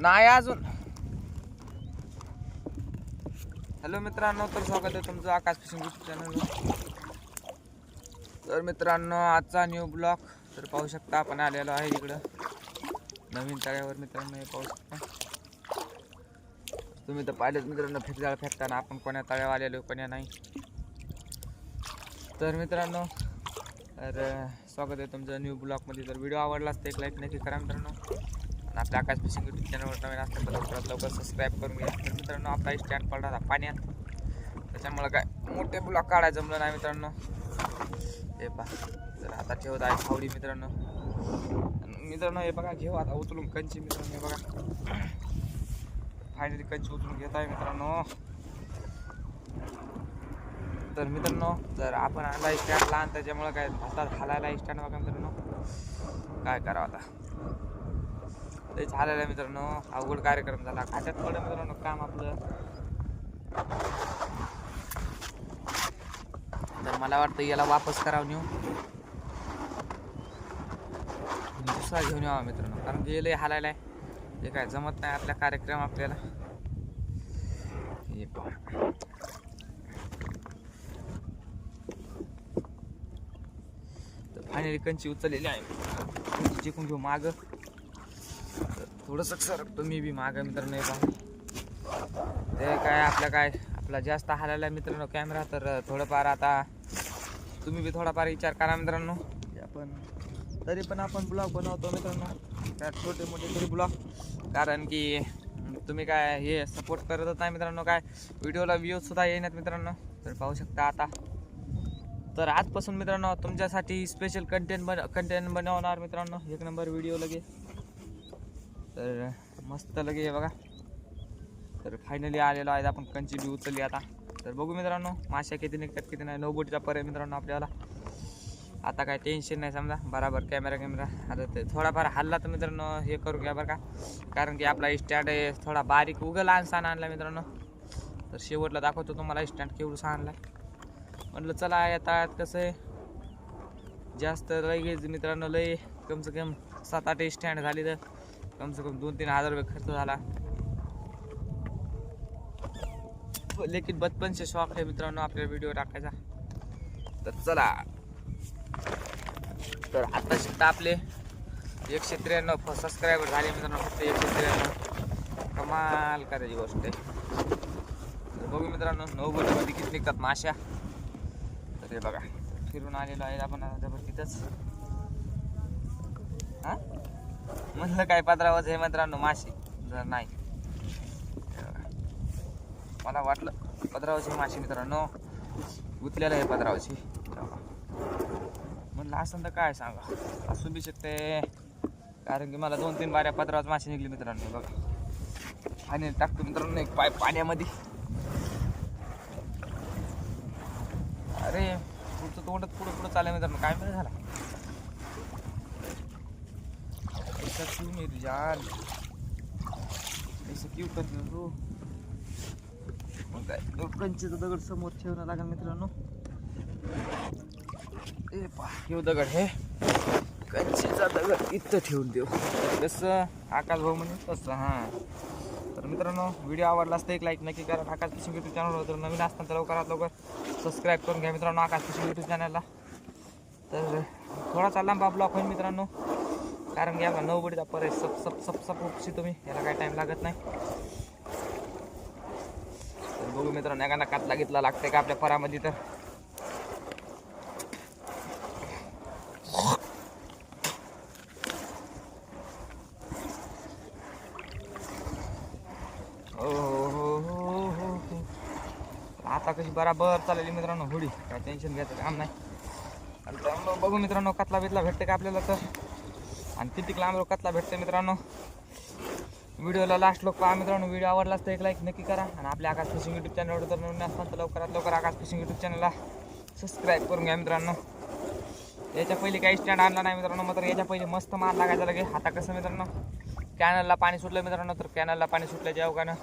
नाही अजून. हॅलो मित्रांनो, तर स्वागत आहे तुमचं आकाश फिशिंग यूट्यूब चॅनलवर. तर मित्रांनो, आजचा न्यू ब्लॉग तर पाहू शकता आपण आलेलो आहे इकडं नवीन तळ्यावर. मित्रांनो हे पाहू शकता तुम्ही तर पाहिलेच मित्रांनो, फेकजाळ फेकताना आपण कोण्या तळ्यावर आलेलो कोण्या नाही. तर मित्रांनो, तर स्वागत आहे तुमचं न्यू ब्लॉगमध्ये. तर व्हिडिओ आवडला असता एक लाईक नक्की करा मित्रांनो. आणि आपल्या आकाश फिशिंग यूट्यूब चॅनलवर नवीन असतं तर लवकरात लवकर सबस्क्राईब करून घ्या. तर मित्रांनो, आपला स्टँड पडला होता पाण्यात, त्याच्यामुळे काय मोठे ब्लॉग काढायचं जमलं नाही मित्रांनो. हे पहा, तर आता ठेवत आहे फावडी मित्रांनो. मित्रांनो हे बघा, घेऊ आता उचलून कंची मित्रांनो. हे बघा फायनली कंची उचलून घेत आहे मित्रांनो. तर मित्रांनो, तर आपण आणला स्टँड लहान, त्याच्यामुळे काय हातात हालायला स्टँड बघा मित्रांनो. काय करावं आता, ते झालेलं आहे मित्रांनो. अवघड कार्यक्रम झाला खात्यात पडलं मित्रांनो काम आपलं. तर मला वाटतं याला वापस करावं नेऊ, दुसरा घेऊन यावा मित्रांनो, कारण की लय हालायला आहे. हे काय जमत नाही आपल्या कार्यक्रम आपल्याला. हे तर फायनली कंची उचललेली आहे. चिकून घेऊ माग, थोडंसं सरकतो मी बी मागं मित्रांनो. हे पहा, ते काय आपला जास्त हालायला मित्रांनो कॅमेरा. तर थोडंफार आता तुम्ही बी थोडाफार विचार करा मित्रांनो. आपण तरी पण आपण ब्लॉग बनवतो मित्रांनो, त्यात छोटे मोठे तरी ब्लॉग, कारण की तुम्ही काय हे सपोर्ट करतच नाही मित्रांनो. काय व्हिडिओला व्ह्यूजसुद्धा येणार मित्रांनो. तर पाहू शकता आता. तर आजपासून मित्रांनो तुमच्यासाठी स्पेशल कंटेंट बनवणार मित्रांनो. एक नंबर व्हिडिओ लगे, तर मस्त लगे. हे बघा, तर फायनली आलेलो आहे आपण. कंची बी उचलली आता. तर बघू मित्रांनो माश्या किती निघतात किती नाही. 9 बोटीचा पर्याय मित्रांनो आपल्याला. आता काय टेन्शन नाही समजा, बराबर कॅमेरा आता ते थोडाफार हल्ला तर मित्रांनो हे करू घ्या बरं का, कारण की आपला स्टँड आहे थोडा बारीक उगल आणसान आणला मित्रांनो. तर शेवटला दाखवतो तुम्हाला स्टँड केवढं आणला. म्हटलं चला आता कसं आहे, जास्त लगेच मित्रांनो लय कम से कम 7-8 स्टँड झाली, तर कम से कम 2-3 हजार रुपये खर्च झाला. लेकिन बचपन से शौक है मित्रांनो आपल्याला व्हिडिओ टाकायचा. तर चला, तर आता शिकता आपले 193 सबस्क्रायबर झाले मित्रांनो. फक्त 193, कमाल करायची गोष्ट आहे. तर बघू मित्रांनो 9 बोटीमध्ये किती निघतात माश्या. तर हे बघा, फिरून आलेलो आहे आपण आता जबर तिथंच. हां म्हणलं काय पदरावच हे मित्रांनो माशी, जर नाही मला वाटलं पदरावची माशी मित्रांनो, गुतलेलं आहे पदरावची. म्हणलं असं तर काय सांगा, असू बी शकते, कारण की मला 2-3 बाऱ्या पदरावच माशी निघली मित्रांनो. बघा आणि टाकतो मित्रांनो एक पाय पाण्यामध्ये. अरे पुढचं तोंडच पुढं चाललं मित्रांनो. काय मिळत झाला ऐसा क्यों मेरी जान, ऐसा क्यों करते तू. मग काय कंचीचा दगड समोर ठेवणं लागेल मित्रांनो. ए पा, हे दगड हे कंचीचा दगड इथं ठेवून देऊ, कसं आकाश भाऊ म्हणजे तसं. हां, तर मित्रांनो व्हिडिओ आवडला असता एक लाईक नक्की करा. आकाश फिशिंग यूट्यूब चॅनलवर तर नवीन असताना लवकरात लवकर सबस्क्राईब करून घ्या मित्रांनो आकाश फिशिंग यूट्यूब चॅनलला. तर थोडासा लांबा ब्लॉग होईल मित्रांनो, कारण की आपला 9 बोटीचा पर्याय सप उपशी तुम्ही, याला काय टाईम लागत नाही. तर बघू मित्रांनो एखादा कातला घेतला लागते का आपल्या परामध्ये. तर आता कशी बराबर चाललेली मित्रांनो होडी, काय टेन्शन घ्यायचं काम नाही. आणि बघू मित्रांनो कतला बितला भेटते का आपल्याला, तर आणि किती लांब कतला भेटते मित्रांनो. व्हिडिओला लास्ट लोक पहा मित्रांनो. व्हिडिओ आवडला असता एक लाईक नक्की करा. आणि आपल्या आकाश फिशिंग यूट्यूब चॅनलवर तर नवीन असताना लवकरात लवकर आकाश फिशिंग यूट्यूब चॅनलला सबस्क्राईब करून घ्या मित्रांनो. याच्या पहिले काही स्टँड आणला नाही मित्रांनो, मात्र याच्या पहिले मस्त मार लागायचा लगे. आता कसं मित्रांनो कॅनलला पाणी सुटलं मित्रांनो, तर कॅनलला पाणी सुटल्याच्या अवघानं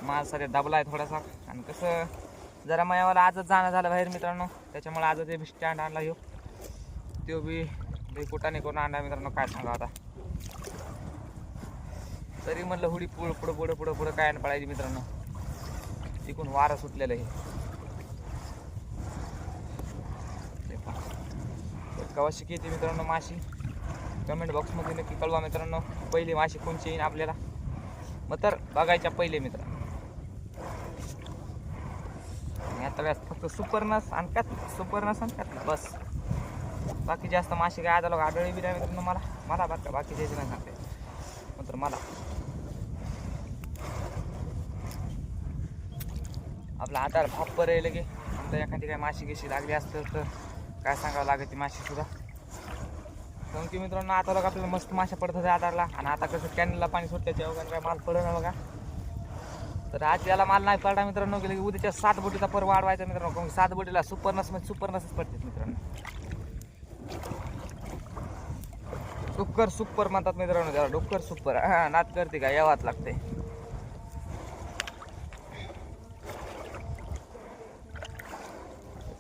माल सध्या दाबला आहे थोडासा. आणि कसं जरा मायावाला आजच जाणं झालं बाहेर मित्रांनो, त्याच्यामुळे आज ते स्टँड आणला ह्यो. तो बी कुठाने करून आणला मित्रांनो, काय सांगा आता. तरी म्हणलं हुडी पुढं पुढं पुढं पुढं पुढं काय पडायची मित्रांनो. तिकून वारं सुटलेलं आहे. कवाशी किती मित्रांनो माशी कमेंट बॉक्समध्ये नक्की कळवा मित्रांनो. पहिली माशी कोणची येईन आपल्याला मग तर बघायच्या पहिले मित्रांनो. आता वेळेस फक्त सुपरनस आणि कतला बस. बाकी जास्त माशी काय आता लोक आढळली बी नाही मित्रांनो. मला बाकी द्यायचे नाही सांगते मात्र मला आपला आधार फापर आहे लगे. नंतर एखादी काय माशी गिशी लागली असतं तर काय सांगावं लागत ती माशी सुद्धा. कारण की मित्रांनो आता लोक आपल्याला मस्त माशा पडत होत्या आधारला. आणि आता कसं कॅनलला पाणी सुटल्याच्या वगैरे काय माल पडत ना बघा. तर आज याला माल नाही पडला मित्रांनो. गेले की उद्याच्या 7 बोटीचा पर वाढवायचा मित्रांनो. 7 बोटीला सुपरनसच पडतात मित्रांनो. सुपर म्हणतात मित्रांनो त्याला. डुक्कर सुपर हा नाद करते का यावाच लागते.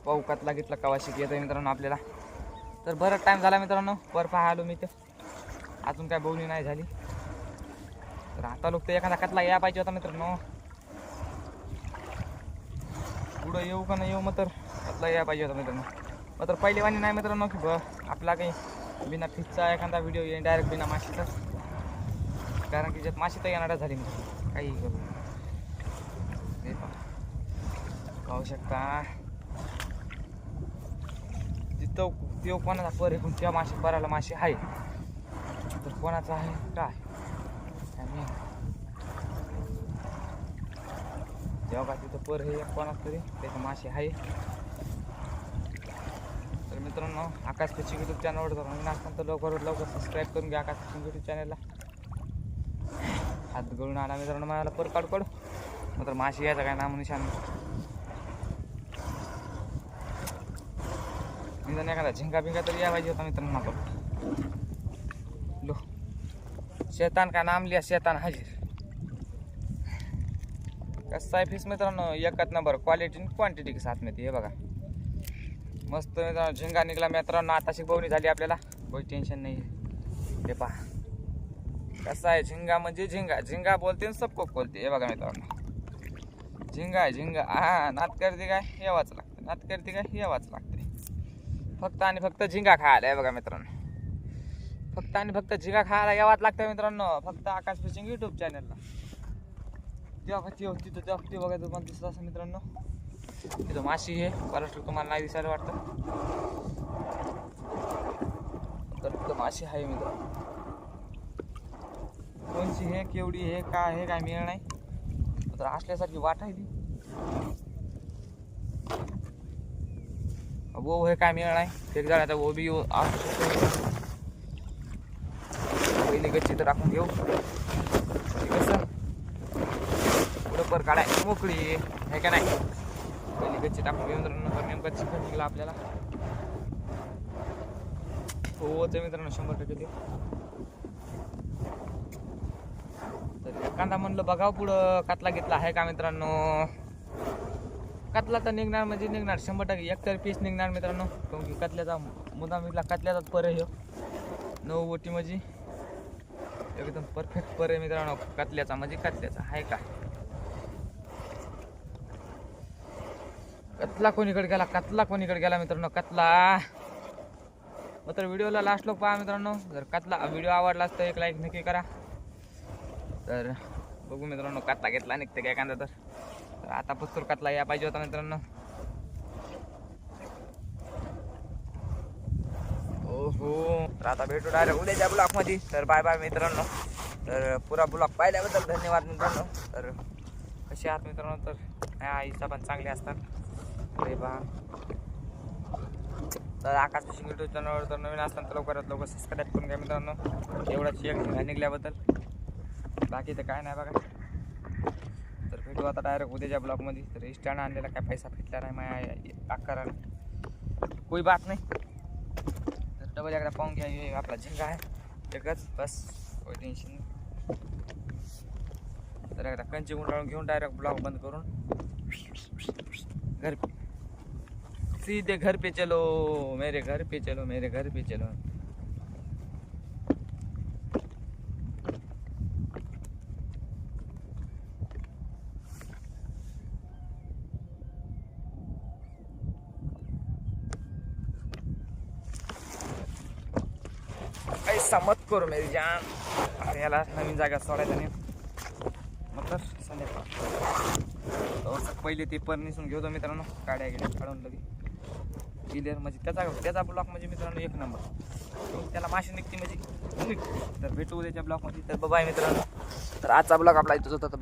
पाऊकात लागितला कवाशी येतं मित्रांनो आपल्याला. तर बरंच टाइम झाला मित्रांनो पर पाहायलो मी. तर अजून काय बोलणी नाही झाली. तर आता लोक ते एखादा कतला या पाहिजे होता मित्रांनो. पुढं येऊ का नाही येऊ मग तर कतला या पाहिजे होता मित्रांनो. मग तर पहिली वाणी नाही मित्रांनो की आपला काही बिना फिशचा एखादा व्हिडिओ येईल डायरेक्ट बिना माशीचा. कारण की ज्यात माशी तर येणारच झाली मित्रांनो काही करू. पाहू शकता तिथं तो कोणाचा पर आहे. त्या माशी पराला माशी आहे तर कोणाचा आहे काय तेव्हा का तिथं पर हे कोणाच तरी त्याची माशी आहे. तर मित्रांनो आकाश फिशिंग यूट्यूब चॅनलवर जर नवीन असताना तर लवकर सबस्क्राईब करून घ्या आकाश फिशिंग यूट्यूब चॅनलला. हात गळून आला मित्रांनो मला पर काढू मात्र माशी यायचा काय नाम निशाण. निदान एखादा झिंगा बिंगा तरी या पाहिजे होता मित्रांनो. आपण लो शैतान का नाम लिया शैतान हाजीर. कसं आहे फिश मित्रांनो एकच नंबर क्वालिटी आणि क्वांटिटी के साथ में हे बघा. मस्त मित्रांनो झिंगा निघाला मित्रांनो. आता शिकवणी झाली आपल्याला कोई टेन्शन नाही. हे पहा कसं आहे झिंगा म्हणजे झिंगा बोलते सबको बोलते. हे बघा मित्रांनो झिंगा आहे झिंगा. हा नात करते काय यावाच लागते. नात करते काय यावाच लागते. फक्त आणि फक्त झिंगा खायला. हे बघा मित्रांनो फक्त आणि फक्त झिंगा खायला यावाच लागतं मित्रांनो. फक्त आकाश फिशिंग यूट्यूब चॅनलला. तेव्हा तिथं ते बघा तुम्हाला दिसत असं मित्रांनो. तिथं माशी आहे परत तुम्हाला नाही दिसायला वाटतं तर तिथं माशी आहे मित्रांनो. कोणची हे केवढी हे काय मिळणार नाही तर असल्यासारखी वाट आहे ती. वो हे काय मिळणार नाही एक जणाचा वो बी असू शकतो. पहिली गच्ची तर राखून घेऊ कसं पुढं पर काढाय मोकळी हे का नाही. पहिली गच्ची टाकून घेऊन तर नेमका चिकन निघाला आपल्याला. हो ते मित्रांनो 100% ते. तर एखादा म्हणलं बघाव पुढं कतला घेतला आहे का मित्रांनो. कतला तर निघणार म्हणजे निघणार 100%. एकतर पीस निघणार मित्रांनो. कारण की कतल्याचा मुद्दाम विकला कतल्याचाच पर आहे. 9 बोटी म्हणजे एकदम परफेक्ट पर आहे मित्रांनो. कतल्याचा म्हणजे कतल्याचा आहे का. कतला कोणीकडे गेला मित्रांनो कतला. मग तर व्हिडिओला लास्ट लोक पहा मित्रांनो. जर कतला व्हिडिओ आवडला तर एक लाईक नक्की करा. तर बघू मित्रांनो कतला घेतला निघते काय एखादा तर आता पस्तूर कतला या पाहिजे होता मित्रांनो. हो तर आता भेटू डायरेक्ट उद्याच्या ब्लॉगमध्ये. तर बाय बाय मित्रांनो. तर पुरा ब्लॉग पाहिल्याबद्दल धन्यवाद मित्रांनो. तर कसे आहात मित्रांनो. तर ह्या आईचा पण चांगले असतात. अरे बा तर आकाश फिशिंग यूट्यूब चॅनलवर तर नवीन असताना तर लवकरात लवकर सबस्क्राईब करून घ्या मित्रांनो. एवढाच एक झिंगा निघल्याबद्दल बाकी तर काय नाही बघा. तर भेटू आता डायरेक्ट उद्याच्या ब्लॉगमध्ये. तर स्टँड आणलेला काय पैसा भेटला नाही माझ्या आकाराने कोई बात नाही. तर डबल एकदा पाहून घ्या. हे आपला झिंगा आहे एकच बस कोई टेन्शन नाही. तर एकदा कंची गुंडाळून घेऊन डायरेक्ट ब्लॉग बंद करून घर सीधे घर पे चलो मेरे घर पे चलो. ऐसा मत करो मेरी जान. आता याला नवीन जागा सोडायचा नाही मग तर संध्याकाळ पहिले ते पण निसून घेतो मित्रांनो. गाड्या काढून लगे क्लिअर म्हणजे त्याचा ब्लॉक म्हणजे मित्रांनो एक नंबर. त्याला माशी निघते म्हणजे तर भेटू उद्याच्या ब्लॉकमध्ये. तर बाय मित्रांनो. तर आजचा ब्लॉग आपला इथंच होता.